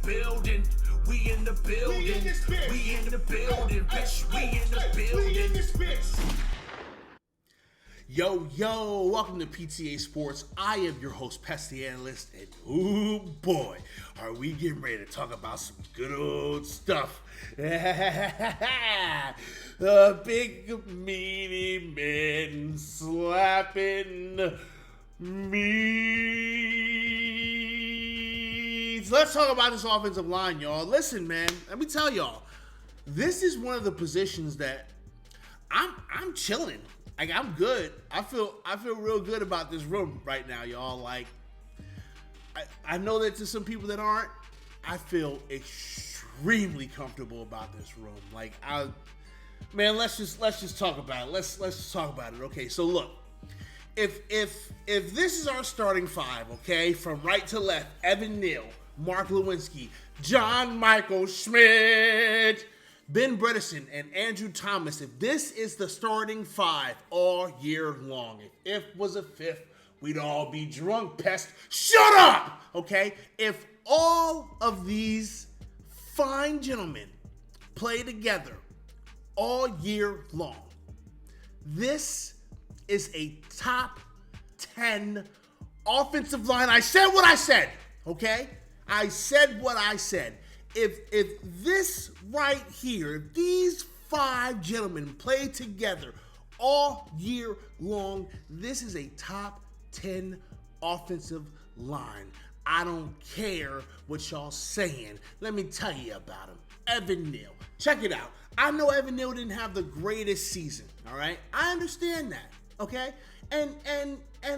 building. We in the building. We in the building, bitch. We in the building. Yo, welcome to PTA Sports. I am your host, Pest the Analyst, and ooh boy, are we getting ready to talk about some good old stuff. Big meaty men slapping meat. Let's talk about this offensive line, y'all. Listen, man, let me tell y'all, this is one of the positions that I'm chilling. Like, I'm good. I feel real good about this room right now, y'all. Like, I know that to some people that aren't, I feel extremely comfortable about this room. Like, let's just talk about it. Let's just talk about it. Okay, so look, if this is our starting five, okay, from right to left, Evan Neal, Mark Lewinsky, John Michael Schmidt, Ben Bredesen, and Andrew Thomas, if this is the starting five all year long, if was a fifth, we'd all be drunk, Pest. Shut up! Okay? If all of these fine gentlemen play together all year long, this is a top 10 offensive line. I said what I said, okay? I said what I said. If this right here, if these five gentlemen play together all year long, this is a top 10 offensive line. I don't care what y'all saying. Let me tell you about him. Evan Neal. Check it out. I know Evan Neal didn't have the greatest season, all right? I understand that, okay? And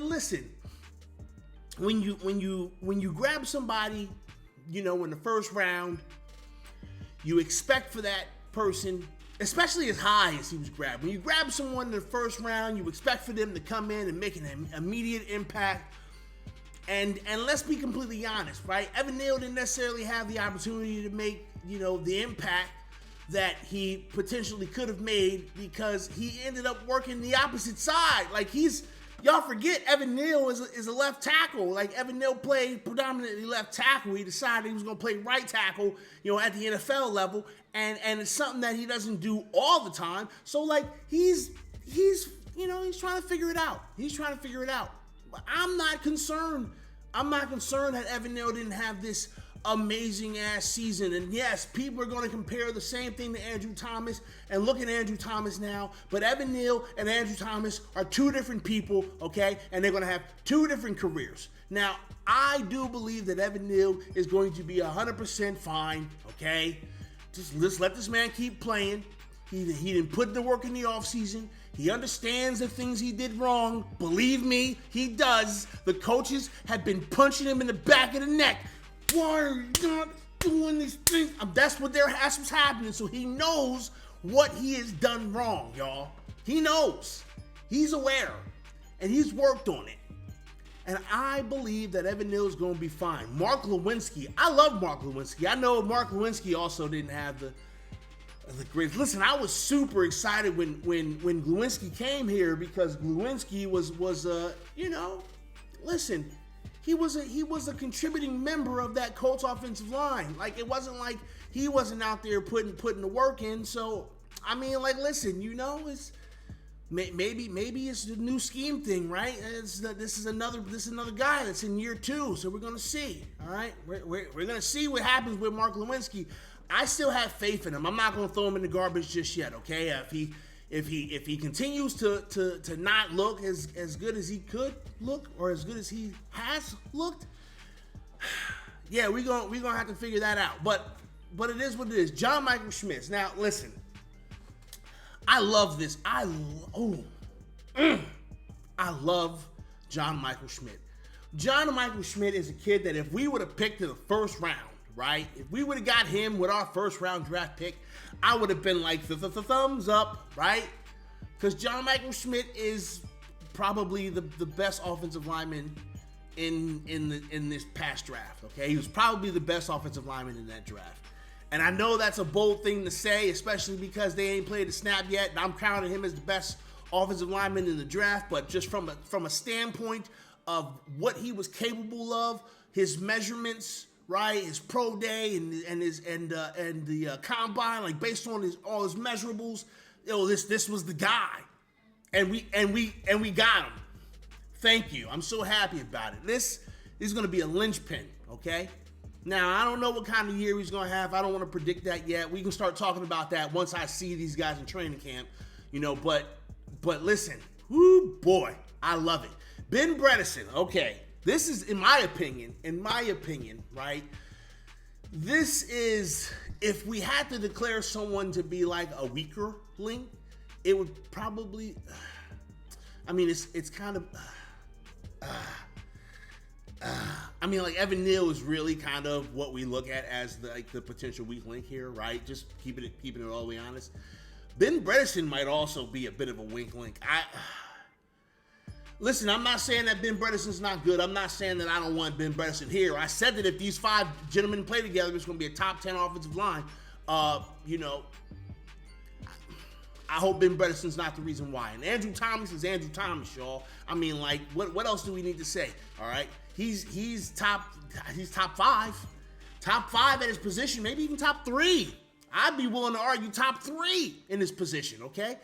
listen, when you grab somebody, you know, in the first round, you expect for that person, especially as high as he was grabbed. When you grab someone in the first round, you expect for them to come in and make an immediate impact. And let's be completely honest, right? Evan Neal didn't necessarily have the opportunity to make, you know, the impact that he potentially could have made because he ended up working the opposite side. Like, y'all forget Evan Neal is a left tackle. Like, Evan Neal played predominantly left tackle. He decided he was going to play right tackle, you know, at the NFL level, and it's something that he doesn't do all the time. So, like, he's trying to figure it out. But I'm not concerned that Evan Neal didn't have this amazing ass season. And yes, people are going to compare the same thing to Andrew Thomas, and look at Andrew Thomas now. But Evan Neal and Andrew Thomas are two different people, okay? And they're going to have two different careers. Now, I do believe that Evan Neal is going to be 100% fine, okay? Just let this man keep playing. He didn't put the work in the offseason. He understands the things he did wrong. Believe me, he does. The coaches have been punching him in the back of the neck. Why are you not doing these things? That's what's happening. So he knows what he has done wrong, y'all. He knows. He's aware. And he's worked on it. And I believe that Evan Neal is going to be fine. Mark Lewinsky. I love Mark Lewinsky. I know Mark Lewinsky also didn't have the great. Listen, I was super excited when Lewinsky came here because Lewinsky was listen, he was a contributing member of that Colts offensive line. Like, it wasn't like he wasn't out there putting the work in. So, I mean, like, listen, you know, it's maybe it's the new scheme thing, right? This is another guy that's in year 2, so we're gonna see. All right, we're gonna see what happens with Mark Lewinsky. I still have faith in him. I'm not gonna throw him in the garbage just yet, okay? If he continues to not look as good as he could look, or as good as he has looked, yeah, we're gonna have to figure that out. But it is what it is. John Michael Schmidt. Now listen, I love this. I love John Michael Schmidt. John Michael Schmidt is a kid that if we would have picked in the first round, right? If we would have got him with our first round draft pick, I would have been like the thumbs up, right? Because John Michael Schmidt is probably the best offensive lineman in this past draft, okay? He was probably the best offensive lineman in that draft. And I know that's a bold thing to say, especially because they ain't played a snap yet, and I'm counting him as the best offensive lineman in the draft, but just from a standpoint of what he was capable of, his measurements right? His pro day and the combine, like based on all his measurables, this was the guy, and we got him. Thank you. I'm so happy about it. This is going to be a linchpin, okay? Now, I don't know what kind of year he's going to have. I don't want to predict that yet. We can start talking about that once I see these guys in training camp, but listen, whoo, boy, I love it. Ben Bredeson, okay. This is, in my opinion, right? This is, if we had to declare someone to be like a weaker link, it would probably, it's kind of, like Evan Neal is really kind of what we look at as the potential weak link here, right? Just keeping it all the way honest. Ben Bredeson might also be a bit of a weak link. Listen, I'm not saying that Ben Bredeson's not good. I'm not saying that I don't want Ben Bredeson here. I said that if these 5 gentlemen play together, it's going to be a top 10 offensive line. I hope Ben Bredeson's not the reason why. And Andrew Thomas is Andrew Thomas, y'all. What else do we need to say? All right, he's top 5, top 5 at his position, maybe even top 3. I'd be willing to argue top 3 in his position. Okay.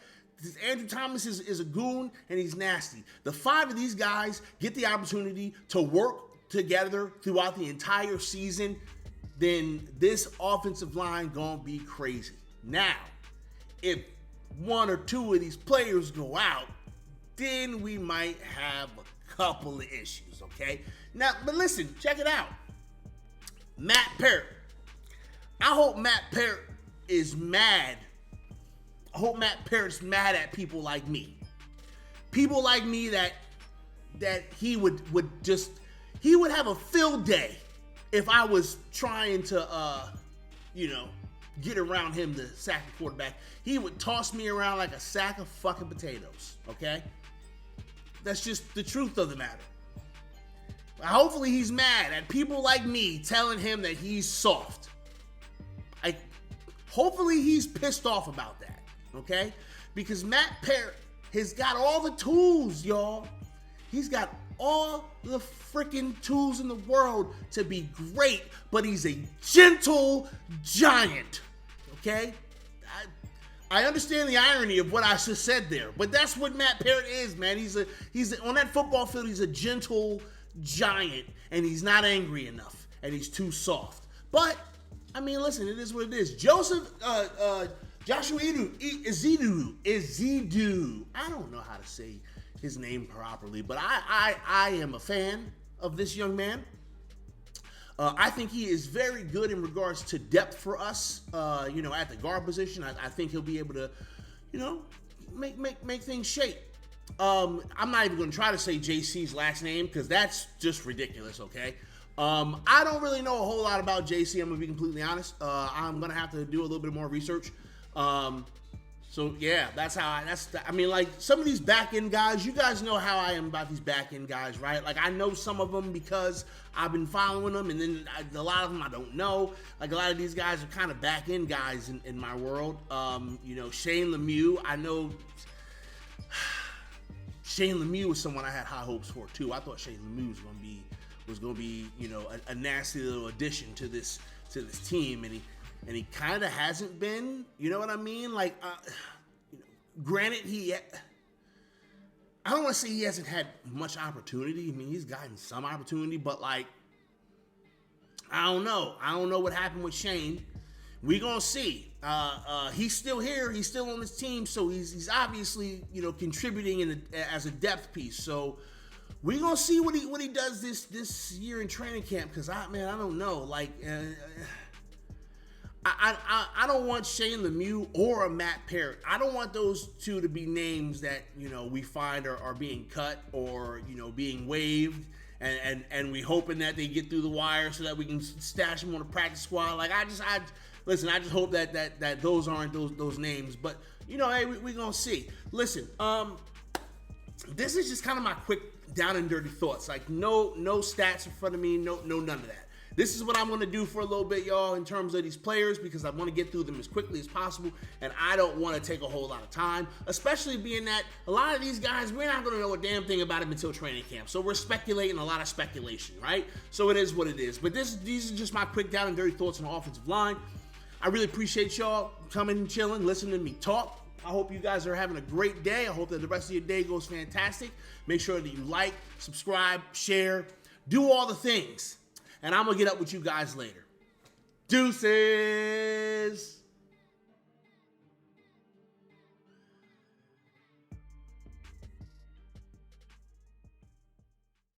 Andrew Thomas is a goon, and he's nasty. The 5 of these guys get the opportunity to work together throughout the entire season, then this offensive line gonna be crazy. Now, if 1 or 2 of these players go out, then we might have a couple of issues, okay? Now, but listen, check it out. Matt Parrott. I hope Matt Parrott is mad. I hope Matt Parrott's mad at people like me. People like me that he would have a field day if I was trying to get around him to sack the quarterback. He would toss me around like a sack of fucking potatoes, okay? That's just the truth of the matter. Hopefully he's mad at people like me telling him that he's soft. Hopefully he's pissed off about that. Okay? Because Matt Parrott has got all the tools, y'all. He's got all the freaking tools in the world to be great, but he's a gentle giant. Okay? I understand the irony of what I just said there, but that's what Matt Parrott is, man. He's on that football field, he's a gentle giant, and he's not angry enough, and he's too soft. But, listen, it is what it is. Joshua Ezeudu. I don't know how to say his name properly, but I am a fan of this young man. I think he is very good in regards to depth for us, at the guard position. I think he'll be able to, make things shape. I'm not even going to try to say JC's last name because that's just ridiculous, okay? I don't really know a whole lot about JC. I'm going to be completely honest. I'm going to have to do a little bit more research. So yeah, some of these back end guys, you guys know how I am about these back end guys, right? Like I know some of them because I've been following them, and then a lot of them I don't know. Like a lot of these guys are kind of back end guys in my world. Shane Lemieux, I know Shane Lemieux was someone I had high hopes for too. I thought Shane Lemieux was gonna be a nasty little addition to this team, and he kind of hasn't been, you know what I mean? Like, granted, I don't want to say he hasn't had much opportunity. He's gotten some opportunity, but like, I don't know. I don't know what happened with Shane. We gonna see. He's still here. He's still on this team, so he's obviously, contributing as a depth piece. So we gonna see what he does this year in training camp. Cause I don't know. Like, I don't want Shane Lemieux or a Matt Parrott. I don't want those two to be names that, we find are being cut or, being waived and we hoping that they get through the wire so that we can stash them on the practice squad. Like, I just hope that those aren't those names. But, hey, we gonna see. Listen, this is just kind of my quick down and dirty thoughts. Like, no stats in front of me, no none of that. This is what I'm going to do for a little bit, y'all, in terms of these players, because I want to get through them as quickly as possible, and I don't want to take a whole lot of time, especially being that a lot of these guys, we're not going to know a damn thing about them until training camp. So we're speculating, a lot of speculation, right? So it is what it is. But these are just my quick down and dirty thoughts on the offensive line. I really appreciate y'all coming and chilling, listening to me talk. I hope you guys are having a great day. I hope that the rest of your day goes fantastic. Make sure that you like, subscribe, share, do all the things. And I'm going to get up with you guys later. Deuces!